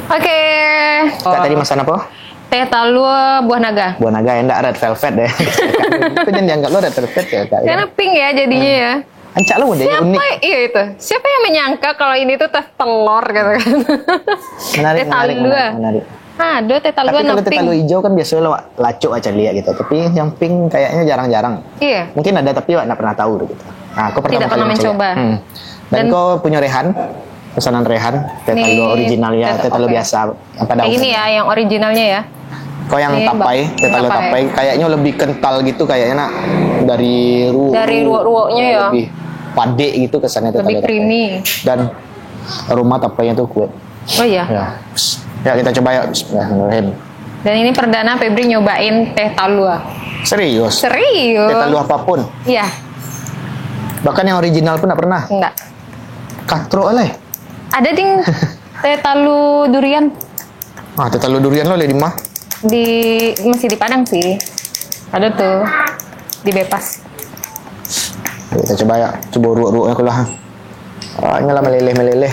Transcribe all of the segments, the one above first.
Oke. Kak tadi masan apa? Teh talua buah naga. Buah naga enggak red velvet deh. Itu jangan dianggap lo red velvet ya Kak. Karena pink ya jadinya ya. Ancak lo modelnya unik. Iya itu. Siapa yang menyangka kalau ini tuh teh telur gitu kan? Menarik, teh talua. menarik. Aduh, teh talua Tapi kalau teh pink. talua hijau kan biasanya lo lacuk aja lihat gitu. Tapi yang pink kayaknya jarang-jarang. Iya. Mungkin ada tapi enggak pernah tahu gitu. Nah, aku pertama Tidak kali pernah mencoba. Dan kau punya Rehan? Pesanan Rehan, teh talua original ya, teh talua biasa pada kayak ini ya, yang originalnya ya. Kau yang Ini tapai, teh talua tapai, kayaknya lebih kental gitu kayaknya nak dari ruok-ruoknya ya. Lebih pade gitu kesannya teh talua. Lebih creamy. Dan aroma tapainya tuh kuat. Oh iya. Ya kita coba ya. Bismillahirrahmanirrahim. Dan ini perdana Febri nyobain teh talua. Serius? Serius. Teh talua apapun? Iya. Bahkan yang original pun nggak pernah? Enggak. Katro oleh? Ada ding teh talu durian. Ah, teh talua durian lo di mah? Masih di Padang sih. Ada tuh di Bebas. Kita coba ya, coba ruak-ruaknya kulah. Ini lah meleleh.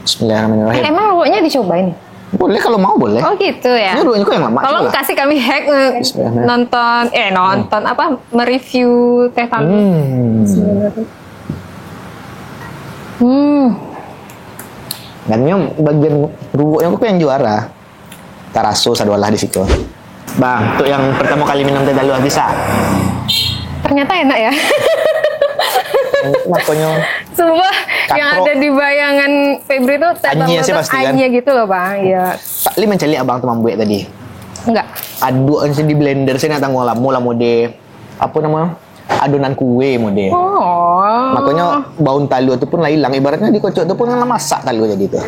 Bismillahirrahmanirrahim. Emang ruaknya dicobain? Boleh kalau mau boleh. Oh gitu ya. Ini ruaknya kok yang lama. Tolong kasih kami hack nonton apa mereview teh talu. Dan ini bagian ruaknya kok yang juara. Taraso sadualah di situ. Bang, untuk yang pertama kali minum teh talua bisa. Ternyata enak ya. Makanya Sumpah yang ada di bayangan Febri tuh teh talua tuh anyia gitu loh bang. Iya. Tak li mencari abang tuh mambuet tadi. Enggak. Aduk di blender sini datang ngolah mula mode apa nama adonan kue mode. Oh. Makanya baun talua itu pun lah hilang. Ibaratnya dikocok itu pun masak talua jadi itu.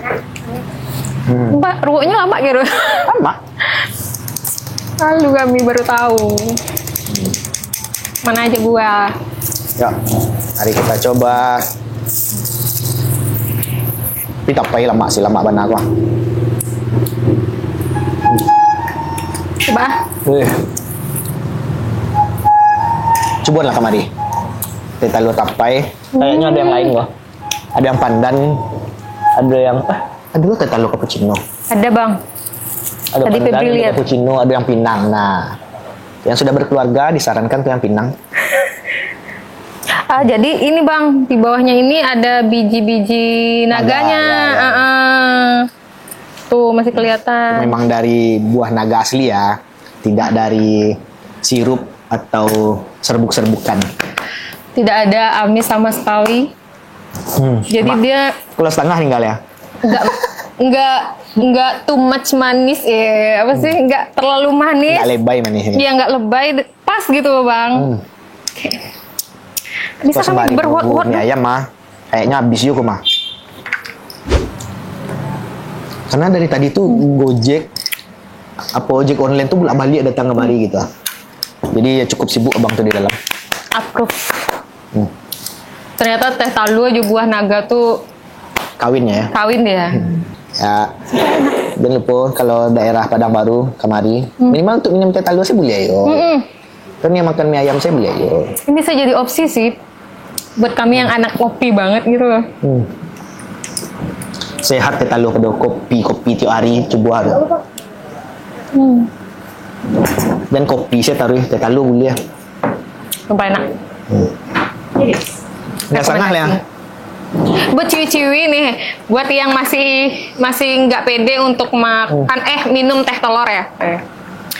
Mbak, ruoknya lama gitu. Lama. Lalu kami baru tahu. Mana aja gua. Ya, mari kita coba. Tapi tapai lama sih, lama benar gua. Coba. Coba lah kemari. Teh talua tapai. Kayaknya ada yang lain gua. Ada yang pandan. Ada yang aduh teh talua cappuccino. Ada bang. Ada Tadi pandan, Febri ada lihat. cappuccino, ada yang pinang. Nah, yang sudah berkeluarga disarankan tuh yang pinang. Jadi ini bang, di bawahnya ini ada biji-biji naganya. Ya. Tuh masih kelihatan. Memang dari buah naga asli ya, tidak dari sirup atau serbuk-serbukan. Tidak ada amis sama sekali. Jadi dia Kalau setengah tinggal ya. Enggak too much manis ya. Apa sih? Enggak terlalu manis. Nggak lebay manisnya. Iya, enggak lebay, pas gitu loh, Bang. Bisa kami berwot-wot mie ayam mah. Kayaknya habis juga mah. Karena dari tadi tuh Gojek ojek online tuh bolak-balik datang kemari gitu. Jadi ya cukup sibuk abang tuh di dalam. Approve. Ternyata teh talua juga buah naga tuh Kawin ya. kawin dia. Ya. Dan lupa kalau daerah Padang Baru kemari, minimal untuk minum teh talua sih boleh ayo. Kan yang makan mie ayam saya boleh ayo. Ini bisa jadi opsi sih buat kami yang anak kopi banget gitu loh. Sehat teh talua pada kopi tiap hari coba ada. Dan kopi saya taruh teh talua boleh. Sumpah enak. Nggak sangat ya. Buat ciwi-ciwi nih, buat yang masih nggak pede untuk makan minum teh telur ya.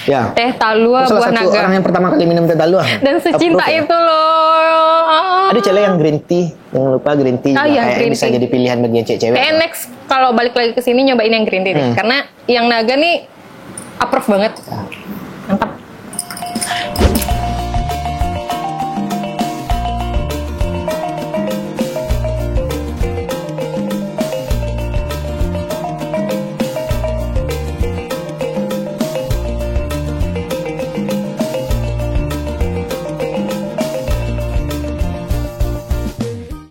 Ya. Teh talua Salah buah satu naga. orang yang pertama kali minum teh talua. Dan secinta Approve, ya? itu loh. Ada cewek yang green tea, jangan lupa green tea juga iya, kayak green bisa tea. jadi pilihan bagi yang cewek. Kayak next kalau balik lagi ke sini nyobain yang green tea deh. Karena yang naga nih approve banget.